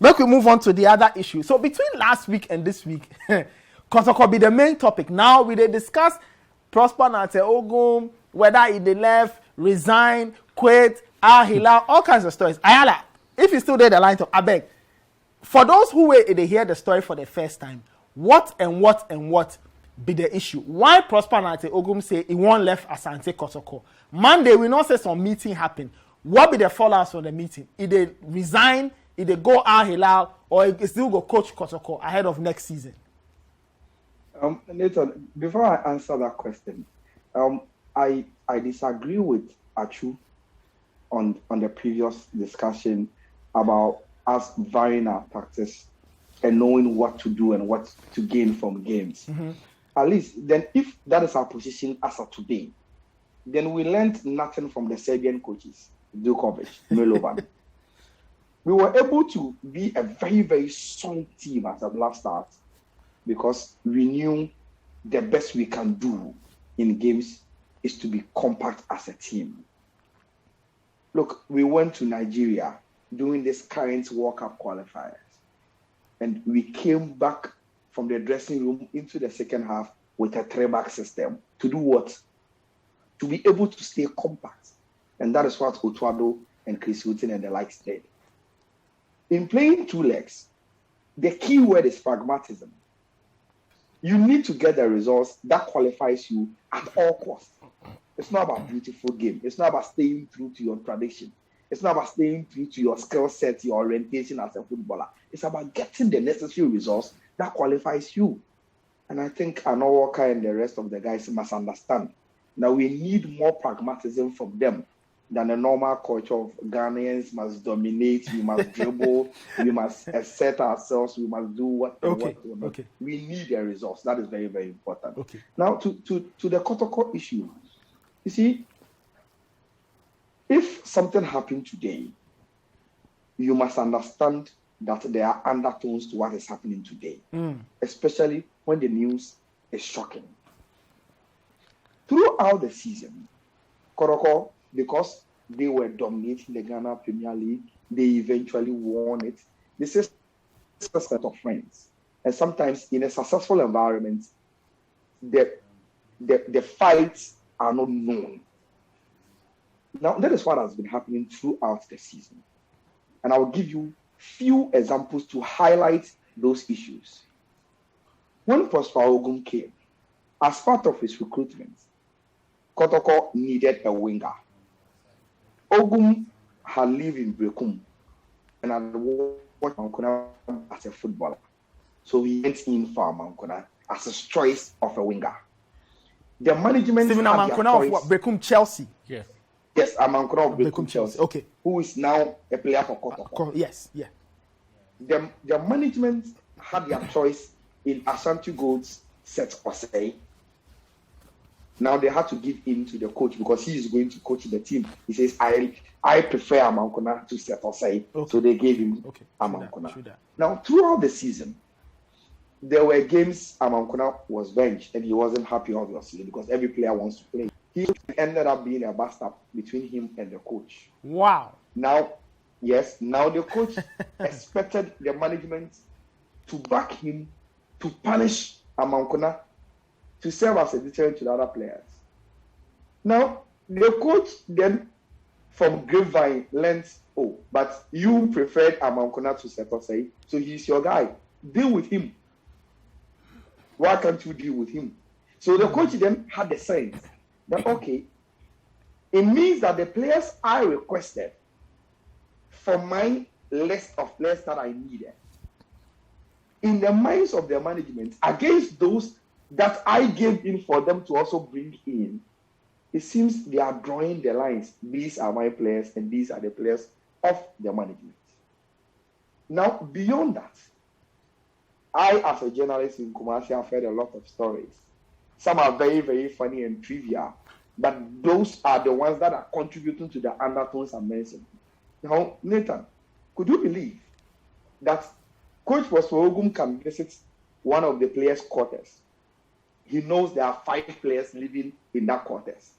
Make we move on to the other issue. So between last week and this week, Kotoko be the main topic. Now we discuss Prosper Ogum, whether he left, resign, quit, Hilal, all kinds of stories. Ayala, if you still there the line to Abeg, for those who they hear the story for the first time, what be the issue? Why Prosper Ogum say he won't left Asante Kotoko? Monday we not say some meeting happen. What be the fallout from the meeting? If they resign, if they go Hilal, or if they still go coach Kotoko ahead of next season? Nathan, before I answer that question, I disagree with Achu on the previous discussion about us varying our tactics and knowing what to do and what to gain from games. Mm-hmm. At least, then, if that is our position as of today, then we learned nothing from the Serbian coaches, Djokovic, Milovan. We were able to be a very, very strong team at the last start because we knew the best we can do in games is to be compact as a team. Look, we went to Nigeria doing this current World Cup qualifiers, and we came back from the dressing room into the second half with a 3-back system. To do what? To be able to stay compact. And that is what Otuado and Chris Wooten and the likes did. In playing 2 legs, the key word is pragmatism. You need to get the results that qualifies you at all costs. It's not about beautiful game. It's not about staying true to your tradition. It's not about staying true to your skill set, your orientation as a footballer. It's about getting the necessary results that qualifies you. And I think Ano Walker and the rest of the guys must understand that we need more pragmatism from them than a normal culture of Ghanaians must dominate, we must dribble, we must assert ourselves, we must do what. Okay. We need the results. That is very, very important. Okay. Now, to the Kotoko issue, you see, if something happened today, you must understand that there are undertones to what is happening today, especially when the news is shocking. Throughout the season, Kotoko, because they were dominating the Ghana Premier League, they eventually won it. This is a set of friends. And sometimes in a successful environment, the fights are not known. Now, that is what has been happening throughout the season. And I will give you few examples to highlight those issues. When Prosper Ogum came, as part of his recruitment, Kotoko needed a winger. Ogum had lived in Brekum and had worked Mankuna as a footballer. So he went in for Mankuna as a choice of a winger. The management Steven Amankuna of what? Brekum Chelsea. Yeah. Yes, Amankuna of Brekum Chelsea. Okay. Who is now a player for Kotoko. Yes, yeah. The management had their choice in Asante Gold's set or say. Now they had to give in to the coach because he is going to coach the team. He says, I prefer Amankuna to set or say. Okay. So they gave him Amankuna. Now, throughout the season, there were games Amankuna was benched and he wasn't happy, obviously, because every player wants to play. He ended up being a bastard between him and the coach. Wow. Now the coach expected the management to back him, to punish Amankuna, to serve as a deterrent to the other players. Now, the coach then, from Grapevine, learned, but you preferred Amankuna to Setosei, so he's your guy. Deal with him. Why can't you deal with him? So the coach then had the sense that, okay, it means that the players I requested for my list of players that I needed, in the minds of the management, against those that I gave in for them to also bring in, it seems they are drawing the lines. These are my players and these are the players of the management. Now, beyond that, I, as a journalist in Kumasi, have heard a lot of stories. Some are very, very funny and trivial, but those are the ones that are contributing to the undertones I mentioned. Now, Nathan, could you believe that Coach Prosper Ogum can visit one of the players' quarters? He knows there are 5 players living in that quarters.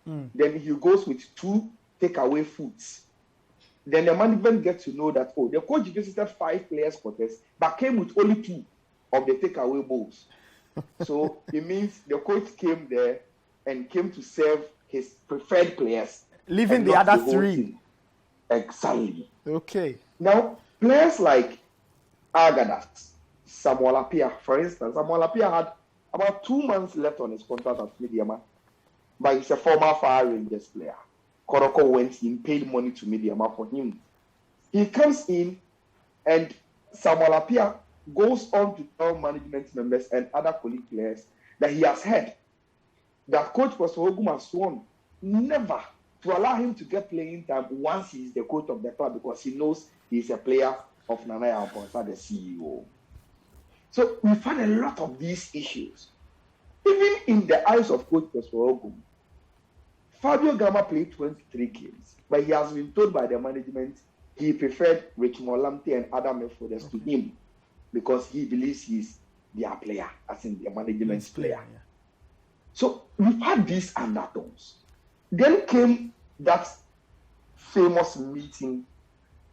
Then he goes with 2 takeaway foods. Then the management gets to know that, the coach visited 5 players' quarters, but came with only 2 of the takeaway bowls. So it means the coach came there and came to serve his preferred players, leaving the other 3. Team. Exactly. Okay. Now, players like Agadas, Samuel Appiah, for instance, Samuel Appiah had about 2 months left on his contract at Mediama, but he's a former Fire Rangers player. Kotoko went in, paid money to Mediama for him. He comes in, and Samuel Appiah goes on to tell management members and other colleague players that he has heard that Coach Prosper Ogum has sworn never to allow him to get playing time once he is the coach of the club, because he knows he is a player of Nana Amponsa, the CEO. So we find a lot of these issues. Even in the eyes of Coach Prosper Ogum, Fabio Gama played 23 games, but he has been told by the management he preferred Richmond Lamptey and other midfielders to him because he believes he's their player, as in the management's player. Yeah. So we've had these undertones. Then came that famous meeting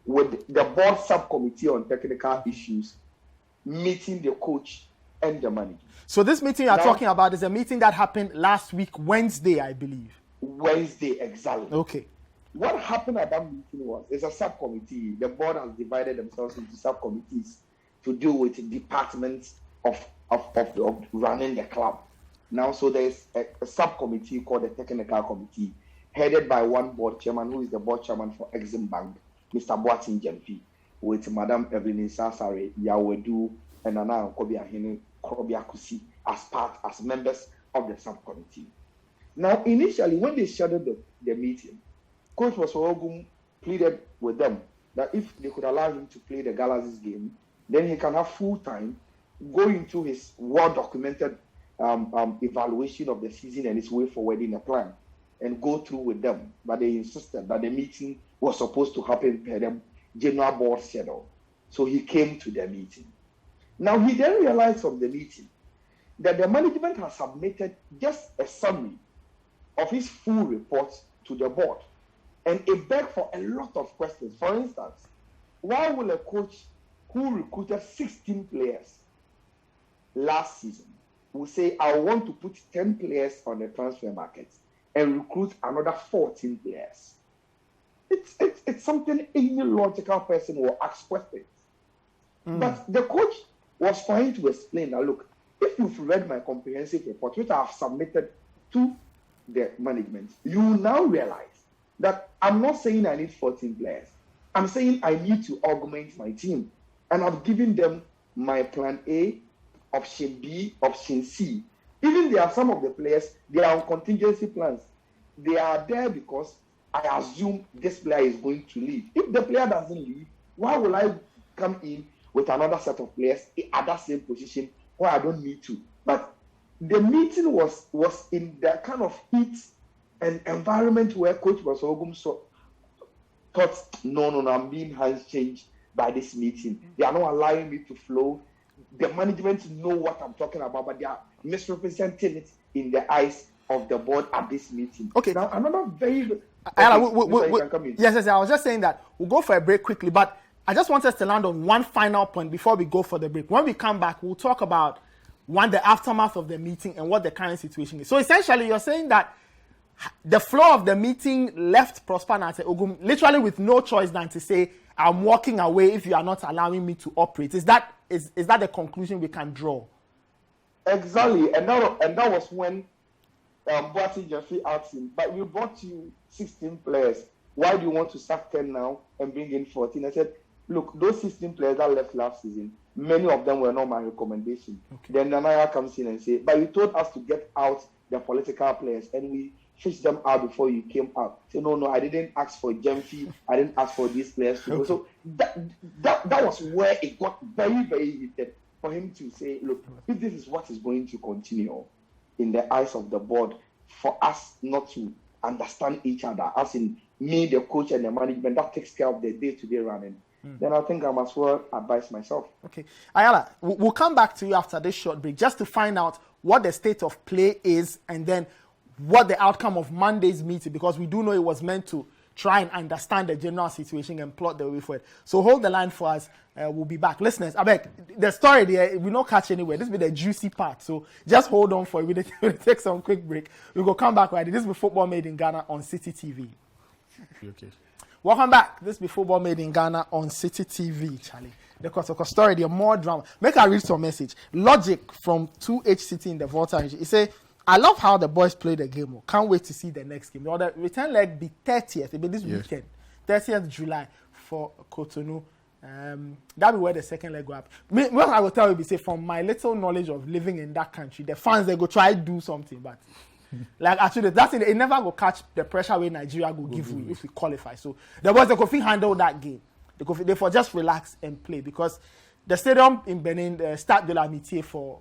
with the board subcommittee on technical issues, meeting the coach and the manager. So this meeting you're talking about is a meeting that happened last week, Wednesday, I believe. Wednesday, exactly. Okay. What happened at that meeting was, it's a subcommittee. The board has divided themselves into subcommittees to deal with departments of running the club. Now, so there's a subcommittee called the Technical Committee, headed by one board chairman, who is the board chairman for Exim Bank, Mr. Boatin Jemfi, with Madam Evelyn Sasare, Yawedu, and Nana Kobiahini Kobiakusi as members of the subcommittee. Now, initially, when they scheduled the meeting, Coach Prosper Ogum pleaded with them that if they could allow him to play the Galaxy's game, then he can have full time, go into his well-documented evaluation of the season and its way forward in a plan, and go through with them. But they insisted that the meeting was supposed to happen per the general board schedule. So he came to the meeting. Now, he then realized from the meeting that the management has submitted just a summary of his full report to the board. And it begged for a lot of questions. For instance, why will a coach who recruited 16 players last season will say, I want to put 10 players on the transfer market and recruit another 14 players? It's something any logical person will ask questions. But the coach was trying to explain that, look, if you've read my comprehensive report, which I have submitted to the management, you will now realize that I'm not saying I need 14 players. I'm saying I need to augment my team. And I've given them my plan A, option B, option C. Even there are some of the players, they are on contingency plans. They are there because I assume this player is going to leave. If the player doesn't leave, why will I come in with another set of players at that same position where I don't need to? But the meeting was in that kind of heat and environment where Coach Prosper Ogum thought, no, I'm being hands changed by this meeting. They are not allowing me to flow. The management know what I'm talking about, but they are misrepresenting it in the eyes of the board at this meeting. Okay. Now, another very... Yes, I was just saying that we'll go for a break quickly, but I just want us to land on one final point before we go for the break. When we come back, we'll talk about the aftermath of the meeting and what the current situation is. So essentially, you're saying that the flow of the meeting left Prosper Ogum literally with no choice than to say, I'm walking away if you are not allowing me to operate. Is that the conclusion we can draw? Exactly. And that was when Boatin Jeffrey asked him, but we brought you 16 players. Why do you want to sack 10 now and bring in 14? I said, look, those 16 players that left last season, many of them were not my recommendation. Okay. Then Nanaya comes in and says, but you told us to get out the political players and we fished them out before you came out. So no, I didn't ask for Jemfi. I didn't ask for these players to go. So that was where it got very, very heated for him to say, look, if this is what is going to continue in the eyes of the board, for us not to understand each other, as in me, the coach, and the management that takes care of the day-to-day running, then I think I must well advise myself. Okay. Ayala, we'll come back to you after this short break just to find out what the state of play is and then what the outcome of Monday's meeting, because we do know it was meant to try and understand the general situation and plot the way forward. So hold the line for us. We'll be back. Listeners, I beg, the story there, we not catch anywhere. This will be the juicy part. So just hold on for it. We'll take some quick break. We'll go come back right. This will be Football Made in Ghana on Citi TV. Okay. Welcome back. This will be Football Made in Ghana on Citi TV, Charlie. The Kotoko story, there more drama. Make I read some message. Logic from 2H City in the Volta. He say, I love how the boys play the game. Can't wait to see the next game. The return leg be 30th. It'll be this weekend. 30th July for Cotonou. That'll be where the second leg will happen. What I will tell you, say, from my little knowledge of living in that country, the fans, they go try to do something. But like actually, that's it never go catch the pressure where Nigeria will give you if we qualify. So the boys, they can handle that game. They for just relax and play because the stadium in Benin, Stade de l'Amitié for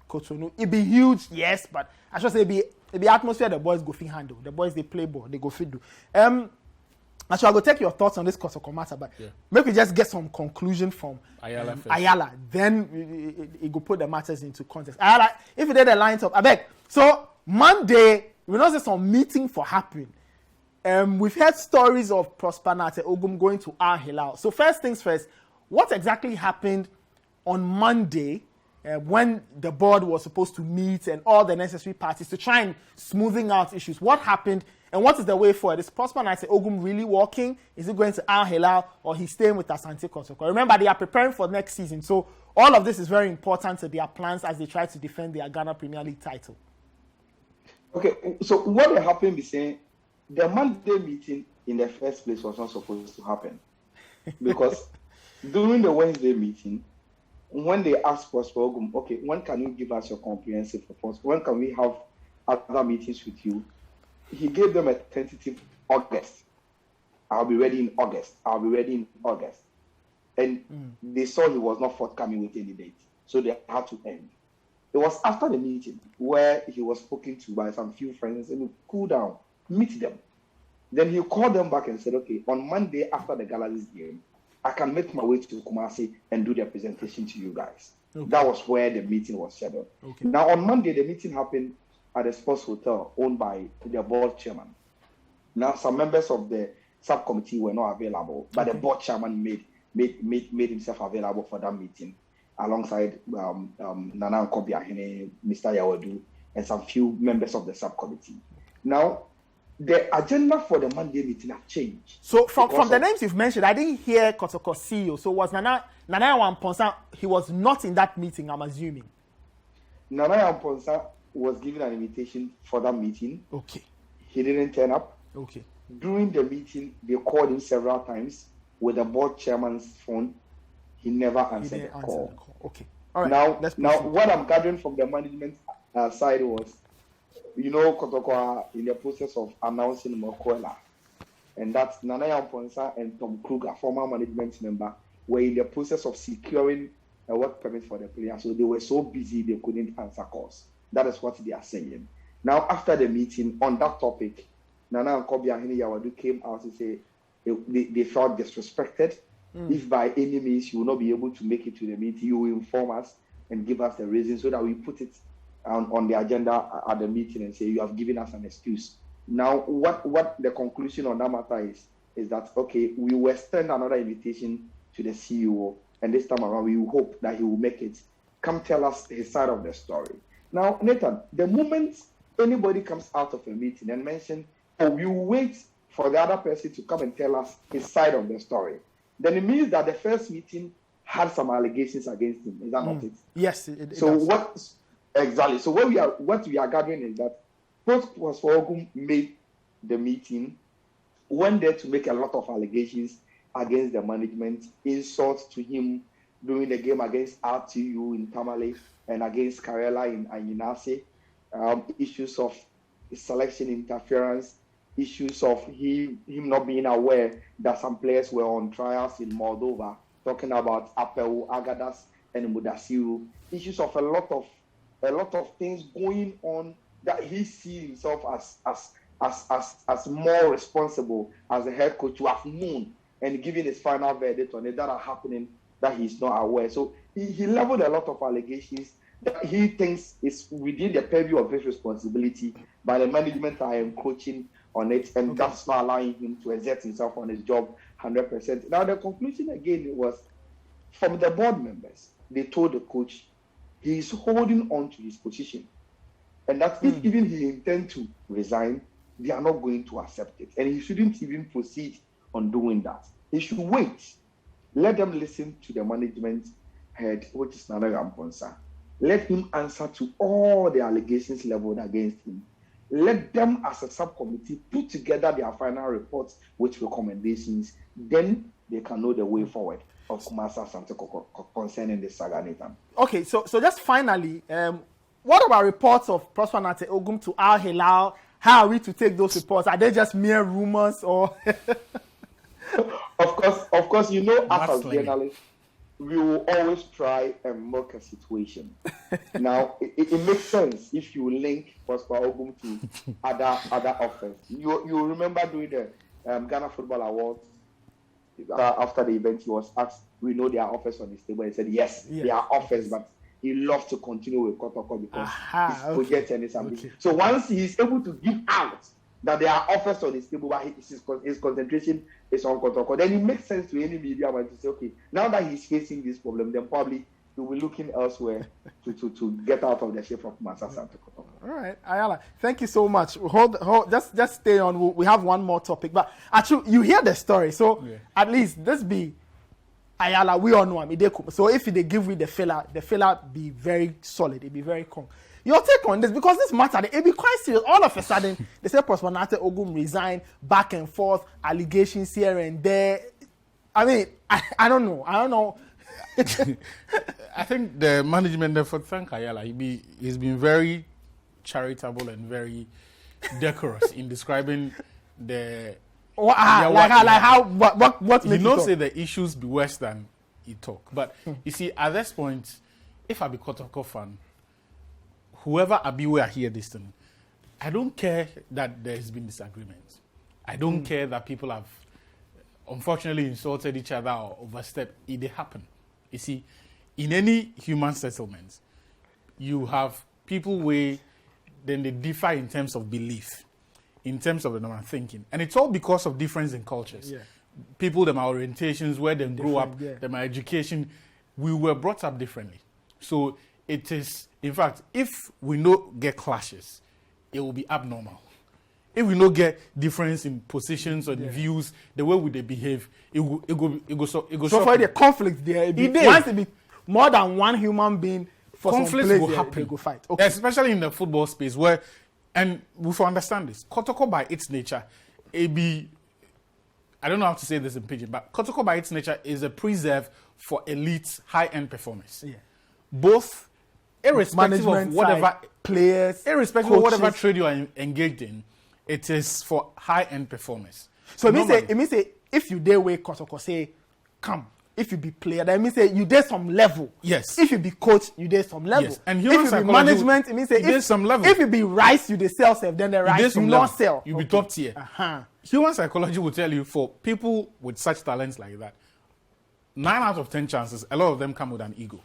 Cotonou, it be huge, yes, but I should say it be atmosphere the boys go fit handle. The boys they play ball, they go fit do. Actually, I go take your thoughts on this Kotoko matter, but maybe we just get some conclusion from Ayala. Then it go put the matters into context. Ayala, if you did the lines up, I beg. So Monday, we know there's some meeting for happening. We've heard stories of Prosper Ogum going to Al Hilal. So first things first, what exactly happened on Monday when the board was supposed to meet and all the necessary parties to try and smoothing out issues? What happened and what is the way forward? Is Prosper Ogum really walking? Is he going to Al Hilal or he's staying with Asante Kotoko? Remember, they are preparing for next season. So all of this is very important to their plans as they try to defend their Ghana Premier League title. Okay, so what happened is saying the Monday meeting in the first place was not supposed to happen because during the Wednesday meeting, when they asked Prosper Ogum, okay, when can you give us your comprehensive report? When can we have other meetings with you? He gave them a tentative August. I'll be ready in August. I'll be ready in August. And they saw he was not forthcoming with any date. So they had to end. It was after the meeting where he was spoken to by some few friends and said, cool down, meet them. Then he called them back and said, okay, on Monday after the Galaxy game, I can make my way to Kumasi and do the presentation to you guys. Okay. That was where the meeting was scheduled. Okay. Now, on Monday, the meeting happened at a sports hotel owned by the board chairman. Now, some members of the subcommittee were not available, but the board chairman made himself available for that meeting alongside Nana Nkobiahene, Mr. Yawadu, and some few members of the subcommittee. Now, the agenda for the Monday meeting have changed. So from the names you've mentioned, I didn't hear Kotoko CEO. So was Nana Yamponsa, he was not in that meeting, I'm assuming. Nana Yamponsa was given an invitation for that meeting. Okay. He didn't turn up. Okay. During the meeting, they called him several times with the board chairman's phone. He never answered the call. Okay. All right. Now, what I'm gathering from the management side was, Kotoko are in the process of announcing Mokola. And that's Nana Yamponsa and Tom Kruger, former management member, were in the process of securing a work permit for the player. So they were so busy they couldn't answer calls. That is what they are saying. Now, after the meeting on that topic, Nana Nkobiahene Yawadu came out to say they felt disrespected. If by any means you will not be able to make it to the meeting, you will inform us and give us the reason so that we put it on the agenda at the meeting and say you have given us an excuse. Now, what the conclusion on that matter is that, okay, we will extend another invitation to the CEO, and this time around we will hope that he will make it. Come tell us his side of the story. Now, Nathan, the moment anybody comes out of a meeting and mention, we will wait for the other person to come and tell us his side of the story, then it means that the first meeting had some allegations against him. Is that not it? Yes. It so does. What exactly? So what we are gathering is that Prosper Ogum made the meeting, went there to make a lot of allegations against the management, insults to him during the game against RTU in Tamale and against Karela in Ayinase, issues of selection interference, issues of him not being aware that some players were on trials in Moldova, talking about Apeu, Agadas, and Mudasiru, issues of a lot of things going on that he sees himself as more responsible as a head coach to have known and giving his final verdict on it that are happening that he's not aware. So he leveled a lot of allegations that he thinks is within the purview of his responsibility, but the management are encroaching on it, and that's not allowing him to exert himself on his job 100%. Now, the conclusion again was from the board members. They told the coach he's holding on to his position, and that if even he intends to resign, they are not going to accept it, and he shouldn't even proceed on doing that. He should wait. Let them listen to the management head, which is Nana Ramponsa. Let him answer to all the allegations leveled against him. Let them, as a subcommittee, put together their final reports with recommendations. Then they can know the way forward of Kumasa Asante Kotoko concerning this saga, Nathan. Okay, so just finally, what about reports of Prosper Ogum to Al Hilal? How are we to take those reports? Are they just mere rumors or? Of course, you know, as a journalist, we will always try and milk a situation. Now, it makes sense if you link Prosper Ogum to other offers. You remember during the Ghana Football Awards, after the event, he was asked, we know there are offers on his table. He said, yes, there are offers, but he loves to continue with Kotoko because his project and his ambition. Okay. So once he is able to give out that there are offers on his table, but his concentration is on Kotoko, then it makes sense to any media man to say, okay, now that he's facing this problem, then probably he'll be looking elsewhere to get out of the shape of Asante Kotoko. All right, Ayala, thank you so much. Hold, just stay on. We have one more topic, but actually, you hear the story, so at least this be Ayala. We all know him. So if they give you the filler be very solid. It be very calm. Your take on this, because this matter, it be quite serious. All of a sudden, they say Prosper Ogum resigned, back and forth, allegations here and there. I mean, I don't know. I think the management effort, thank Ayala. He's been very charitable and very decorous in describing the. What you know, say the issues be worse than he talk. But you see, at this point, if I be Kotoko fan, whoever Abiwe hear this thing, I don't care that there has been disagreements. I don't care that people have unfortunately insulted each other or overstepped. It happen. You see, in any human settlement, you have people where then they differ in terms of belief, in terms of the thinking. And it's all because of difference in cultures. Yeah. People, them our orientations, where they grew up, them our education, we were brought up differently. So it is, in fact, if we don't get clashes, it will be abnormal. If we don't get difference in positions or views, the way we they behave, it go so for the conflict there, once it be more than one human being, for conflict some place, will happen. They go fight. Okay. Especially in the football space where, and we should understand this, Kotoko by its nature, I don't know how to say this in pidgin, but Kotoko by its nature is a preserve for elite high-end performers. Yeah. Both, irrespective of whatever players, irrespective of whatever trade you are engaged in, it is for high-end performers. So it means if you dare way Kotoko say, come. If you be player, that means you dare some level. Yes. If you be coach, you dare some level. Yes. And if you be management, it means if some level. If you be rice, you dare sell, then the rice you not sell. You be top tier. Human psychology will tell you for people with such talents like that, 9 out of 10 chances, a lot of them come with an ego.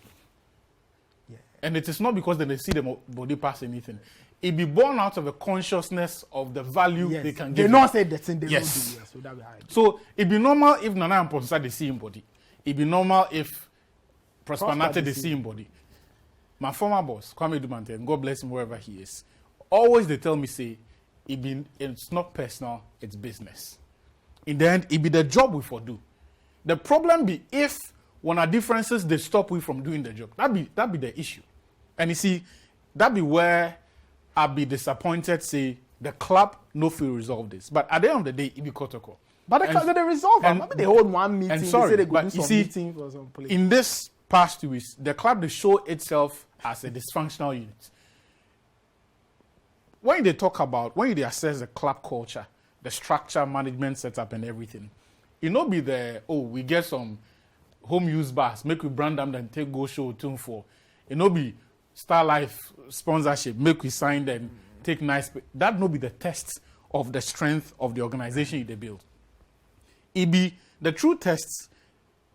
Yeah. And it is not because they see the body pass anything. It be born out of a consciousness of the value they can give. They not say that thing they don't do. So that be hard. So it be normal if Nana and Ponsa they see him body. It be normal if Prosper they see him body. My former boss, Kwame Dumante, and God bless him wherever he is, always they tell me, say, it's not personal, it's business. In the end, it be the job we for do. The problem be if when our differences, they stop we from doing the job. That be the issue. And you see, that be where I'll be disappointed, say, the club no feel resolve this. But at the end of the day, it be Kotoko. But they resolve it. Maybe they hold one meeting. Sorry, they say they go do some meeting for some place. In this past 2 weeks, the club they show itself as a dysfunctional unit. When they assess the club culture, the structure, management setup, and everything, it not be we get some home use bars, make we brand them, then take go show tune for. It not be Star Life sponsorship, make we sign them, take nice. That not be the test of the strength of the organization they build. It be the true tests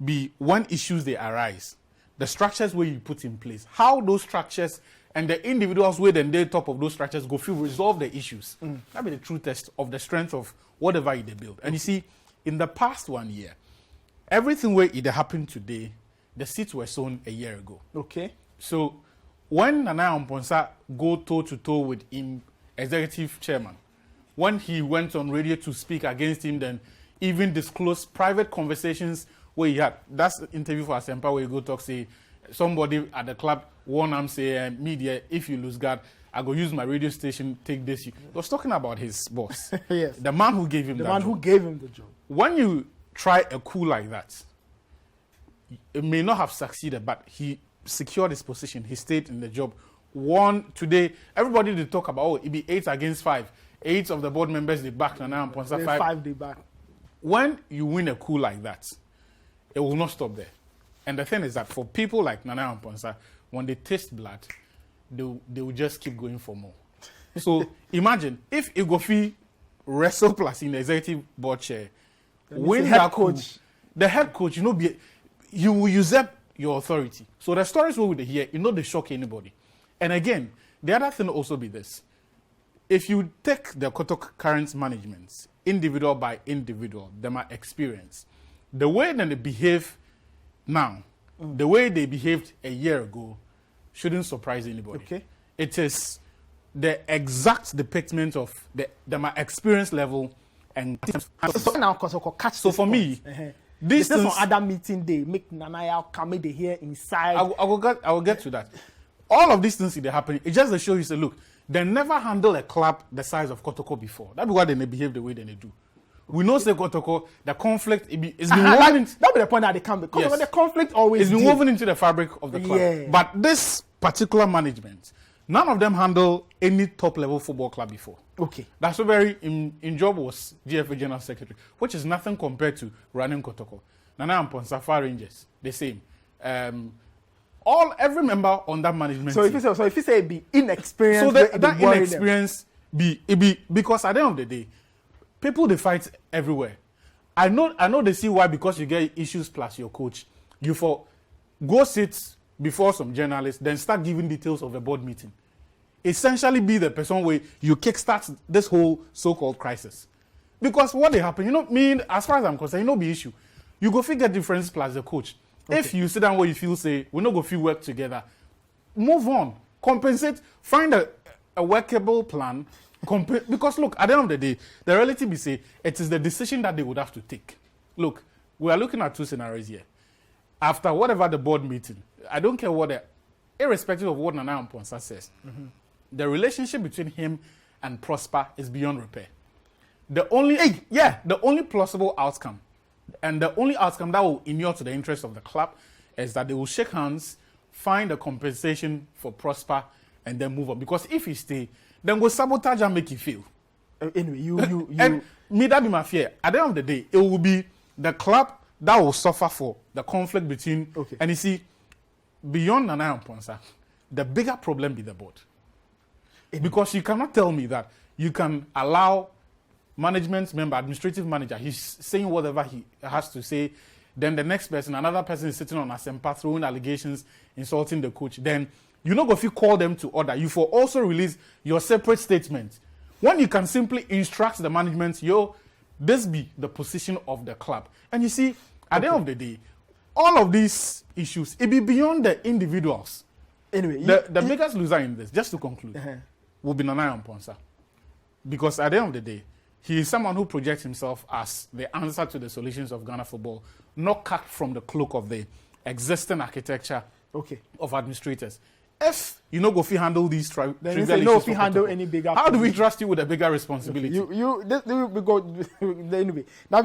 be when issues they arise, the structures where you put in place, how those structures and the individuals where then they top of those structures go feel resolve the issues. That be the true test of the strength of whatever they build. And you see, in the past 1 year, everything where it happened today, the seats were sown a year ago. Okay. So when Nana Amponsa go toe to toe with him, executive chairman, when he went on radio to speak against him, then even disclosed private conversations where he had. That's the interview for Asempa where you go talk, say, somebody at the club warn him, say, media, if you lose guard, I go use my radio station, take this. He was talking about his boss. Yes. The man who gave him the that man job. who gave him the job. When you try a coup like that, it may not have succeeded, but he secured his position. He stayed in the job. Won today. Everybody they talk about, it be 8 against 5. 8 of the board members they back Nana Amponsa. 5 they back. When you win a coup like that, it will not stop there. And the thing is that for people like Nana Amponsa, when they taste blood, they will just keep going for more. So imagine if Igofi wrestle plus in the executive board chair, win that coach, the head coach, you will usurp your authority. So the stories we will hear, they shock anybody. And again, the other thing will also be this. If you take the Kotoko current management, individual by individual, them are experience, the way that they behave now, the way they behaved a year ago, shouldn't surprise anybody. Okay. It is the exact depiction of my experience level and so now Kotoko catch. So for me, this is on other meeting day make Nanaya come they here inside. I will get to that. All of these things that happen, it just to show you say, look, they never handled a club the size of Kotoko before. That's why they behave the way they do. We know say Kotoko, the conflict it's been woven. That be the point that they come because yes. The conflict always it's been woven into the fabric of the club. Yeah. But this particular management, none of them handle any top level football club before. Okay. That's so very in job was GFA General Secretary, which is nothing compared to running Kotoko. Nana Amponsa Far Rangers, the same. Every member on that management. So if you say it be inexperienced, so that inexperience be because at the end of the day, people they fight everywhere. I know they see why, because you get issues plus your coach. You go sit before some journalists, then start giving details of a board meeting. Essentially be the person where you kickstart this whole so-called crisis. Because what they happen, as far as I'm concerned, be issue. You go figure difference plus the coach. Okay. If you sit down where you feel say, we're not going to work together, move on, compensate, find a workable plan. Because look, at the end of the day, the reality be say, it is the decision that they would have to take. Look, we are looking at 2 scenarios here. After whatever the board meeting, I don't care irrespective of what Nana Amponsa says, the relationship between him and Prosper is beyond repair. The only plausible outcome, and the only outcome that will inure to the interest of the club, is that they will shake hands, find a compensation for Prosper, and then move on. Because if he stay, then go sabotage and make you fail. Anyway, you and me, that be my fear. At the end of the day, it will be the club that will suffer for the conflict between. Okay. And you see, beyond Nana Amponsa, the bigger problem be the board. Because you cannot tell me that you can allow management member, administrative manager, he's saying whatever he has to say. Then the next person, another person is sitting on Asempa, throwing allegations, insulting the coach. Then you know if you call them to order, you for also release your separate statement. When you can simply instruct the management, this be the position of the club. And you see, at the end of the day, all of these issues, it be beyond the individuals. Anyway, the biggest loser in this, just to conclude, will be Nana Amponsa. Because at the end of the day, he is someone who projects himself as the answer to the solutions of Ghana football, not cut from the cloak of the existing architecture of administrators. If you know go fi handle these trivial issues, if you handle any bigger, how do we trust you with a bigger responsibility? Anyway, now